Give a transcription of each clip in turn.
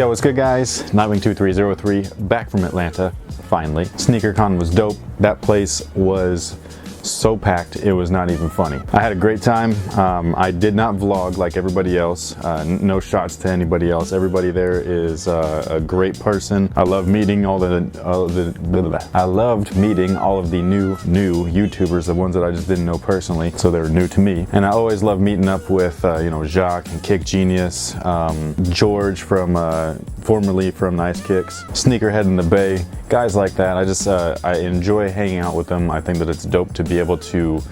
Yo, what's good guys? Nightwing2303 back from Atlanta, finally. SneakerCon was dope. That place was so packed, it was not even funny. I had a great time. I did not vlog like everybody else. No shots to anybody else. Everybody there is a great person. I love meeting all I loved meeting all of the new YouTubers, the ones that I just didn't know personally, so they were new to me. And I always love meeting up with you know, Jacques and Kick Genius, George from formerly from Nice Kicks, Sneakerhead in the Bay, guys like that. I enjoy hanging out with them. I think that it's dope to be able to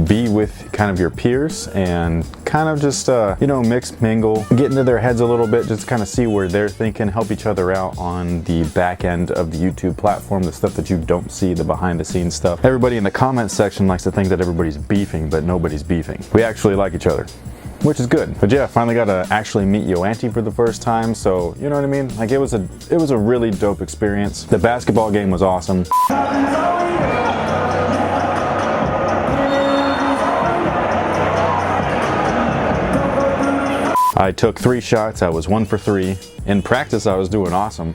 be with kind of your peers and kind of just you know, mix, mingle, get into their heads a little bit, just kind of see where they're thinking, help each other out on the back end of the YouTube platform, the stuff that you don't see, the behind the scenes stuff. Everybody in the comment section likes to think that everybody's beefing, but nobody's beefing. We actually like each other, which is good. But yeah, finally got to actually meet Yo Auntie for the first time, so you know what I mean? Like, it was a really dope experience. The basketball game was awesome. I took 3 shots, I was 1 for 3. In practice, I was doing awesome.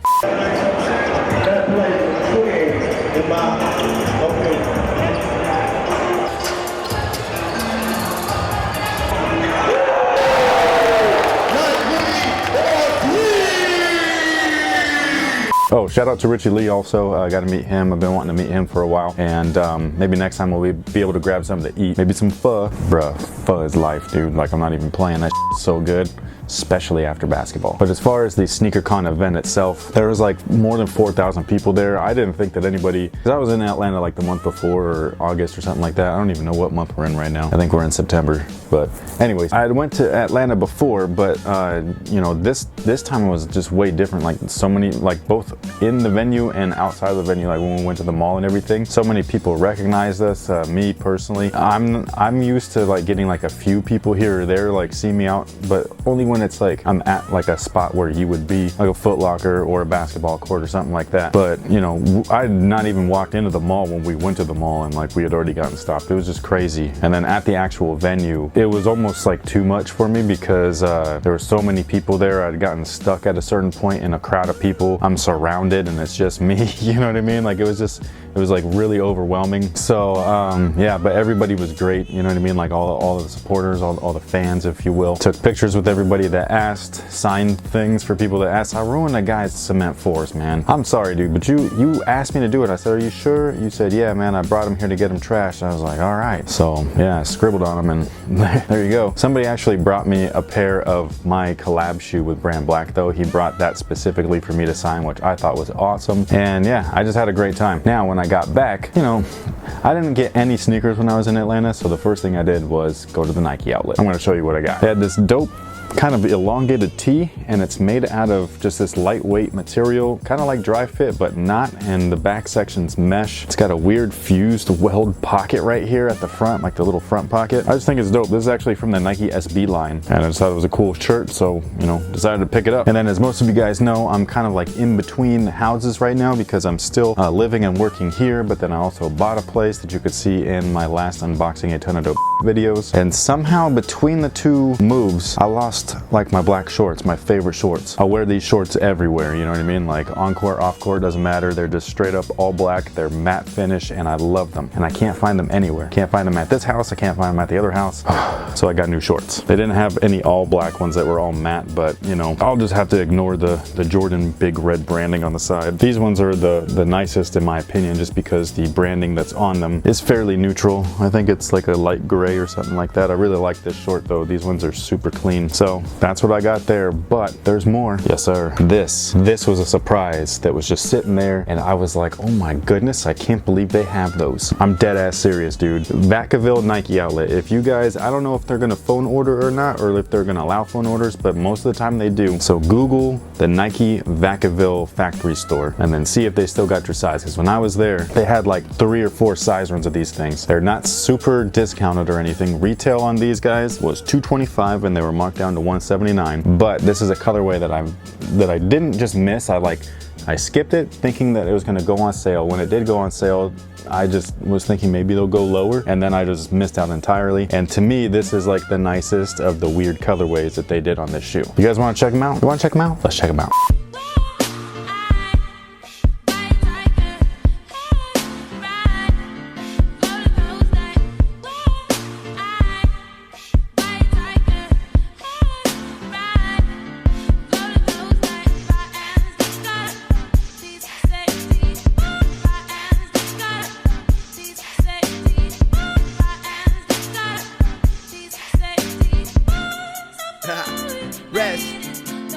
Oh, shout out to Richie Lee also. I got to meet him. I've been wanting to meet him for a while. And maybe next time we'll be able to grab something to eat. Maybe some pho. Bruh, pho is life, dude. Like, I'm not even playing. That shit's so good, especially after basketball. But as far as the SneakerCon event itself, there was like more than 4,000 people there. I didn't think that anybody, because I was in Atlanta like the month before, or August or something like that. I don't even know what month we're in right now. I think we're in September. But anyways, I went to Atlanta before, but you know, this time it was just way different. Like, so many, like both in the venue and outside of the venue, like when we went to the mall and everything, so many people recognized us. Me personally, I'm used to like getting like a few people here or there like see me out, but only when it's like I'm at like a spot where you would be, like a Foot Locker or a basketball court or something like that. But you know, I had not even walked into the mall when we went to the mall, and like we had already gotten stopped. It was just crazy. And then at the actual venue, it was almost like too much for me because there were so many people there. I'd gotten stuck at a certain point in a crowd of people. I'm surrounded and it's just me, you know what I mean? Like, it was like really overwhelming. So yeah, but everybody was great, you know what I mean? Like all the supporters, all the fans, if you will. Took pictures with everybody that asked, signed things for people that asked. I ruined a guy's cement floors, man. I'm sorry, dude, but you asked me to do it. I said, are you sure? You said, yeah, man, I brought him here to get him trashed. I was like, all right. So yeah, I scribbled on him and there you go. Somebody actually brought me a pair of my collab shoe with Brand Black though. He brought that specifically for me to sign, which I thought was awesome. And yeah, I just had a great time. Now, when I got back, you know, I didn't get any sneakers when I was in Atlanta, so the first thing I did was go to the Nike outlet. I'm gonna show you what I got. They had this dope kind of elongated tee, and it's made out of just this lightweight material, kind of like dry fit but not, and the back section's mesh. It's got a weird fused weld pocket right here at the front, like the little front pocket. I just think it's dope. This is actually from the Nike SB line, and I just thought it was a cool shirt, so you know, decided to pick it up. And then, as most of you guys know, I'm kind of like in between houses right now because I'm still living and working here, but then I also bought a place that you could see in my last unboxing a ton of dope videos, and somehow between the two moves I lost like my black shorts, my favorite shorts. I'll wear these shorts everywhere, you know what I mean? Like on court, off court, doesn't matter. They're just straight up all black. They're matte finish and I love them. And I can't find them anywhere. Can't find them at this house. I can't find them at the other house. So I got new shorts. They didn't have any all black ones that were all matte, but you know, I'll just have to ignore the Jordan big red branding on the side. These ones are the nicest in my opinion, just because the branding that's on them is fairly neutral. I think it's like a light gray or something like that. I really like this short though. These ones are super clean. So that's what I got there, but there's more. Yes, sir. This was a surprise that was just sitting there, and I was like, oh my goodness, I can't believe they have those. I'm dead ass serious, dude. Vacaville Nike outlet. If you guys, I don't know if they're gonna phone order or not, or if they're gonna allow phone orders, but most of the time they do. So Google the Nike Vacaville factory store and then see if they still got your size. Because when I was there, they had like 3 or 4 size runs of these things. They're not super discounted or anything. Retail on these guys was $225 and they were marked down to $179. But this is a colorway that I didn't just miss. I like I skipped it thinking that it was gonna go on sale. When it did go on sale, I just was thinking maybe they'll go lower, and then I just missed out entirely. And to me, this is like the nicest of the weird colorways that they did on this shoe. You guys wanna check them out? You wanna check them out? Let's check them out. Rest.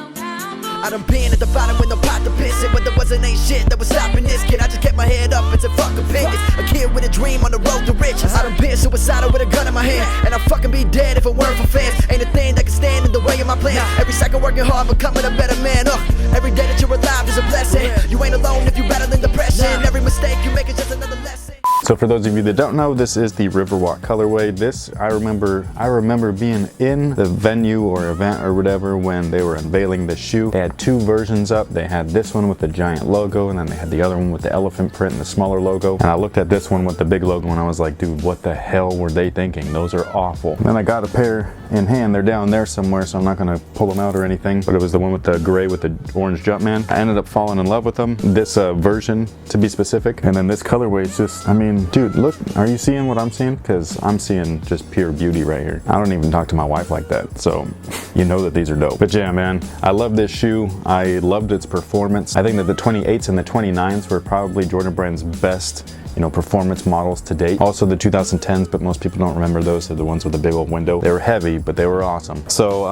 I done been at the bottom with no pot to piss it, but there wasn't ain't shit that was stopping this kid. I just kept my head up and said fuck opinions. A kid with a dream on the road to riches. I done been suicidal with a gun in my hand, and I'd fucking be dead if it weren't for fans. Ain't a thing that can stand in the way of my plan. Every second working hard, becoming a better man. Every day that you're alive is a blessing. You ain't alone if you're battling depression. Every mistake you make is just another lesson. So for those of you that don't know, this is the Riverwalk colorway. This, I remember being in the venue or event or whatever when they were unveiling the shoe. They had two versions up. They had this one with the giant logo, and then they had the other one with the elephant print and the smaller logo. And I looked at this one with the big logo and I was like, dude, what the hell were they thinking? Those are awful. And then I got a pair in hand. They're down there somewhere, so I'm not gonna pull them out or anything. But it was the one with the gray with the orange Jumpman. I ended up falling in love with them. This version, to be specific. And then this colorway is just, I mean, dude, look, are you seeing what I'm seeing? Because I'm seeing just pure beauty right here. I don't even talk to my wife like that, so you know that these are dope. But yeah, man, I love this shoe. I loved its performance. I think that the 28s and the 29s were probably Jordan Brand's best, you know, performance models to date. Also the 2010s, but most people don't remember those. They're the ones with the big old window. They were heavy, but they were awesome. So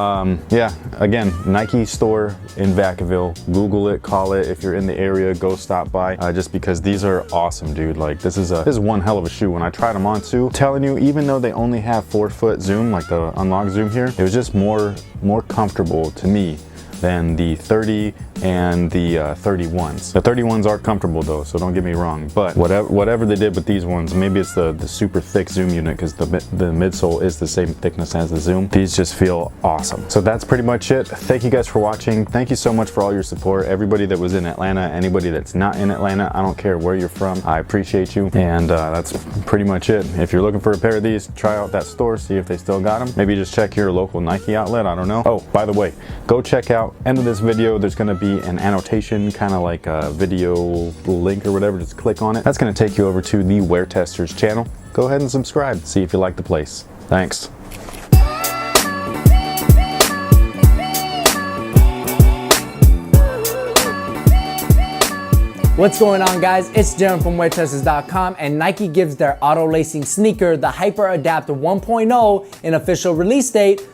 yeah, again, Nike store in Vacaville. Google it, call it. If you're in the area, go stop by. Just because these are awesome, dude. Like this is one hell of a shoe. When I tried them on too, I'm telling you, even though they only have 4-foot zoom, like the unlock zoom here, it was just more comfortable to me than the 30 and the 31s. The 31s are comfortable though, so don't get me wrong. But whatever they did with these ones, maybe it's the super thick zoom unit, because the midsole is the same thickness as the zoom. These just feel awesome. So that's pretty much it. Thank you guys for watching. Thank you so much for all your support. Everybody that was in Atlanta, anybody that's not in Atlanta, I don't care where you're from, I appreciate you. And that's pretty much it. If you're looking for a pair of these, try out that store, see if they still got them. Maybe just check your local Nike outlet, I don't know. Oh, by the way, go check out, end of this video, there's gonna be an annotation, kind of like a video link or whatever. Just click on it. That's going to take you over to the WearTesters channel. Go ahead and subscribe, see if you like the place. Thanks. What's going on, guys? It's Darren from WearTesters.com, and Nike gives their auto lacing sneaker the Hyper Adapt 1.0 an official release date,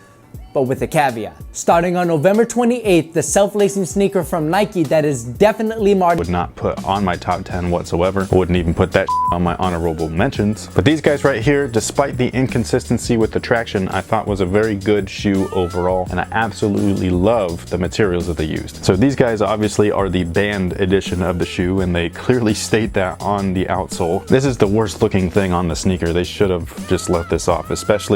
but with a caveat. Starting on November 28th, the self-lacing sneaker from Nike that is definitely marked would not put on my top 10 whatsoever. I wouldn't even put that on my honorable mentions. But these guys right here, despite the inconsistency with the traction, I thought was a very good shoe overall, and I absolutely love the materials that they used. So these guys obviously are the band edition of the shoe, and they clearly state that on the outsole. This is the worst looking thing on the sneaker. They should have just left this off, especially